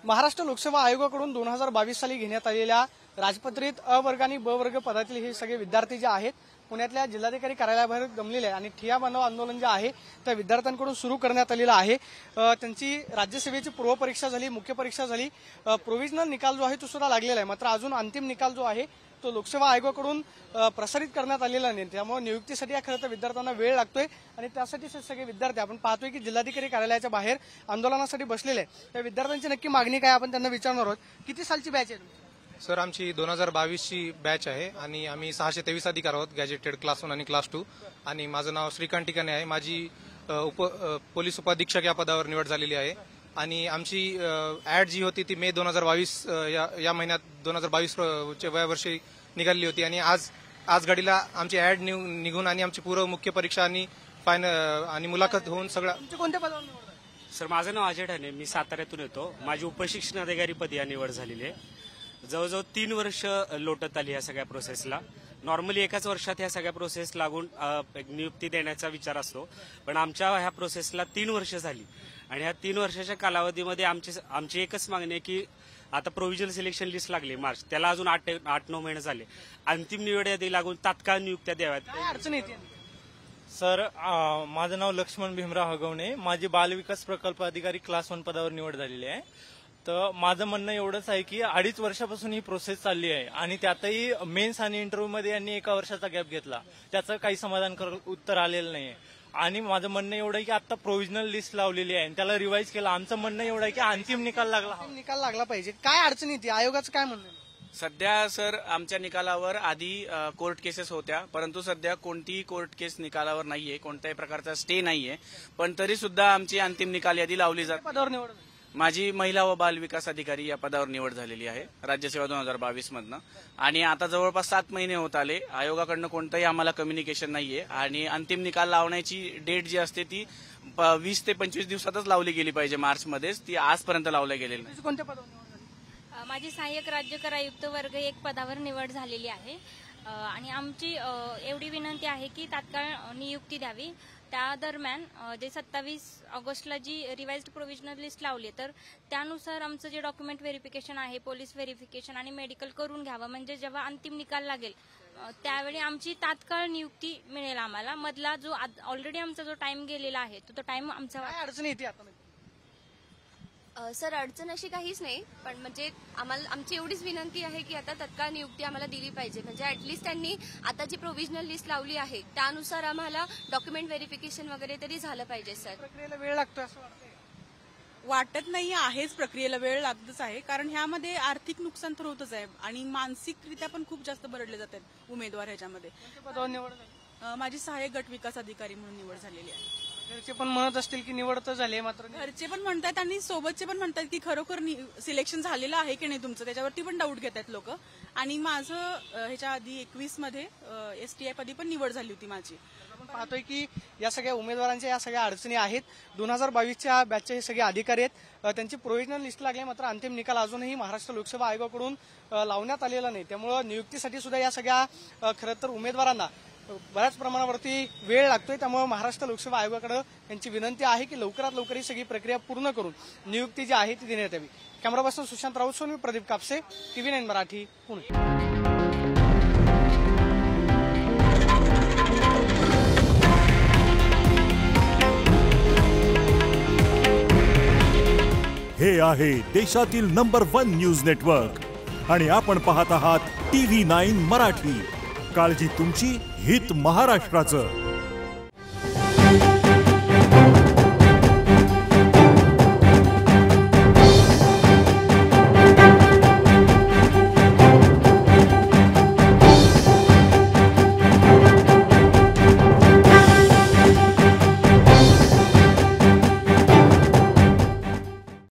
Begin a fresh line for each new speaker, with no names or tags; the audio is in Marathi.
महाराष्ट्र लोकसेवा आयोगाकडून 2022 साली घेण्यात आलेल्या राजपत्रित अ वर्ग आणि ब वर्ग पदातील हे सगळे विद्यार्थी जे आहेत पुण्यातल्या जिल्हाधिकारी कार्यालयाबाहेर जमलेले आहे आणि ठिय्या मानव आंदोलन जे आहे त्या विद्यार्थ्यांकडून सुरू करण्यात आलेलं आहे। त्यांची राज्यसेवेची पूर्वपरीक्षा झाली, मुख्य परीक्षा झाली, प्रोव्हिजनल निकाल जो आहे तो सुद्धा लागलेला आहे, मात्र अजून अंतिम निकाल जो आहे तो लोकसेवा आयोगाकडून प्रसारित करण्यात आलेला नाही। त्यामुळे नियुक्तीसाठी खरं तर विद्यार्थ्यांना वेळ लागतोय आणि त्यासाठी सगळे विद्यार्थी आपण पाहतोय की जिल्हाधिकारी कार्यालयाच्या बाहेर आंदोलनासाठी बसलेले आहेत। त्या विद्यार्थ्यांची नक्की मागणी काय आपण त्यांना विचारणार आहोत। किती सालची बॅच आहे?
सर आमची 2022 ची बॅच आहे आणि आम्ही 623 अधिकारी आहोत, गॅजेटेड क्लास 1 आणि क्लास 2। आणि माझं नाव श्रीकांत टिकाणे आहे। माझी पोलीस उपाधीक्षक या पदावर निवड झालेली आहे आणि आमची ऍड जी होती ती मे 2022 या महिन्यात 2022 च्या वयावर्षी निघाली होती आणि आज घडीला आमची ऍड निघून आणि आमची पूर्व मुख्य परीक्षा आणि फायनल आणि मुलाखत होऊन सगळं।
कोणत्या पदावर निवड?
सर माझं नाव अजय ठाणे, मी साताऱ्यातून येतो। माझी उपशिक्षण अधिकारी पदी या निवड झालेली आहे। जवळजवळ 3 वर्ष लोटत आली या सगळ्या प्रोसेसला। नॉर्मली एकाच वर्षात ह्या सगळ्या प्रोसेस लागून नियुक्ती देण्याचा विचार असतो, पण आमच्या ह्या प्रोसेसला 3 वर्ष झाली आणि ह्या 3 वर्षाच्या कालावधीमध्ये आमची एकच मागणी आहे की आता प्रोव्हिजनल सिलेक्शन लिस्ट लागली मार्च, त्याला अजून 8-9 महिने झाले, अंतिम निवड यादी लागून तात्काळ नियुक्त्या द्याव्यात।
काय अडचण येते?
सर माझं नाव लक्ष्मण भीमराव हगवणे, माझी बालविकास प्रकल्प अधिकारी क्लास 1 पदावर निवड झालेली आहे। तर माझं म्हणणं एवढंच आहे की 2.5 वर्षापासून ही प्रोसेस चालली आहे आणि त्यातही मेन्स आणि इंटरव्ह्यू मध्ये यांनी 1 वर्षाचा गॅप घेतला, त्याचं काही समाधानकारक उत्तर आलेलं नाहीये। आणि माझं म्हणणं एवढं आहे की आता प्रोव्हिजनल लिस्ट लावलेली आहे आणि त्याला रिवाईज केलं। आमचं म्हणणं एवढं आहे की अंतिम निकाल लागला
पाहिजे। काय अडचण येते? आयोगाचं काय म्हणणं?
सध्या सर आमच्या निकालावर आधी कोर्ट केसेस होत्या, परंतु सध्या कोणतीही कोर्ट केस निकालावर नाहीये, कोणत्याही प्रकारचा स्टे नाहीये, पण तरी सुद्धा आमची अंतिम निकाल यादी लावली जाते।
पदावर निवड?
माझी महिला व बाल विकास अधिकारी या पदावर निवड झालेली आहे राज्यसेवा 2022 मधनं आणि आता जवळपास 7 महिने होत आले। आयोगाकडनं कोणतंही आम्हाला कम्युनिकेशन नाहीये आणि अंतिम निकाल लावण्याची डेट जी असते ती 20 ते 25 दिवसातच लावली गेली पाहिजे, मार्च मध्येच, ती आजपर्यंत लावल्या गेलेली नाही।
कोणत्या पदावर निवड?
माझी सहाय्यक राज्यकर आयुक्त वर्ग 1 पदावर निवड झालेली आहे आणि आमची एवढी विनंती आहे की तात्काळ नियुक्ती द्यावी। त्या दरम्यान जे 27 ऑगस्टला जी रिवाइज्ड प्रोव्हिजनल लिस्ट लावली तर त्यानुसार आमचं जे डॉक्युमेंट व्हेरिफिकेशन आहे, पोलीस व्हेरिफिकेशन आणि मेडिकल करून घ्यावं, म्हणजे जेव्हा अंतिम निकाल लागेल त्यावेळी आमची तात्काळ नियुक्ती मिळेल आम्हाला। मधला जो ऑलरेडी आमचा जो टाइम गेलेला आहे तो टाइम आमचा।
काय अडचण येते आता?
सर अडचण अशी काहीच नाही, पण म्हणजे आमची एवढीच विनंती आहे की आता तत्काळ नियुक्ती आम्हाला दिली पाहिजे, म्हणजे ऍटलीस्ट त्यांनी आता जी प्रोव्हिजनल लिस्ट लावली आहे त्यानुसार आम्हाला डॉक्युमेंट व्हेरिफिकेशन वगैरे तरी झालं पाहिजे। सर
प्रक्रियेला वेळ लागतोय असं
वाटत नाही आहेच, प्रक्रियेला वेळ लागतच आहे, कारण ह्यामध्ये आर्थिक नुकसान तर होतच आहे आणि मानसिकरित्या पण खूप जास्त बरडले जातात उमेदवार ह्याच्यामध्ये।
पदावर निवड?
माझी सहाय्यक गट विकास अधिकारी म्हणून निवड झालेली आहे।
घरचे पण म्हणत असतील की निवड तर झाली, मात्र
घरचे पण म्हणतात आणि सोबतचे पण म्हणतात की खरोखर सिलेक्शन झालेलं आहे की नाही तुमचं, त्याच्यावरती पण डाऊट घेतात लोक। आणि माझं ह्याच्या आधी 21 मध्ये STI पदी पण निवड झाली होती माझी।
आपण पाहतोय की या सगळ्या उमेदवारांच्या या सगळ्या अडचणी आहेत। 2022च्या बॅचचे हे सगळे अधिकारी आहेत, त्यांची प्रोव्हिजनल लिस्ट लागली, मात्र अंतिम निकाल अजूनही महाराष्ट्र लोकसेवा आयोगाकडून लावण्यात आलेला नाही। त्यामुळे नियुक्तीसाठी सुद्धा या सगळ्या खरं तर उमेदवारांना बऱ्याच प्रमाणावरती वेळ लागतोय। त्यामुळे महाराष्ट्र लोकसेवा आयोगाकडे यांची विनंती आहे की लवकरात लवकर ही सगळी प्रक्रिया पूर्ण करून नियुक्ती जी आहे ती देण्यात यावी। कॅमेरा पर्सन सुशांत राऊत सोबत मी प्रदीप कापसे, TV9 मराठी, पुणे।
हे आहे देशातील नंबर 1 न्यूज नेटवर्क आणि आपण पाहत आहात TV9 मराठी। काळजी तुमची, हित महाराष्ट्राचं।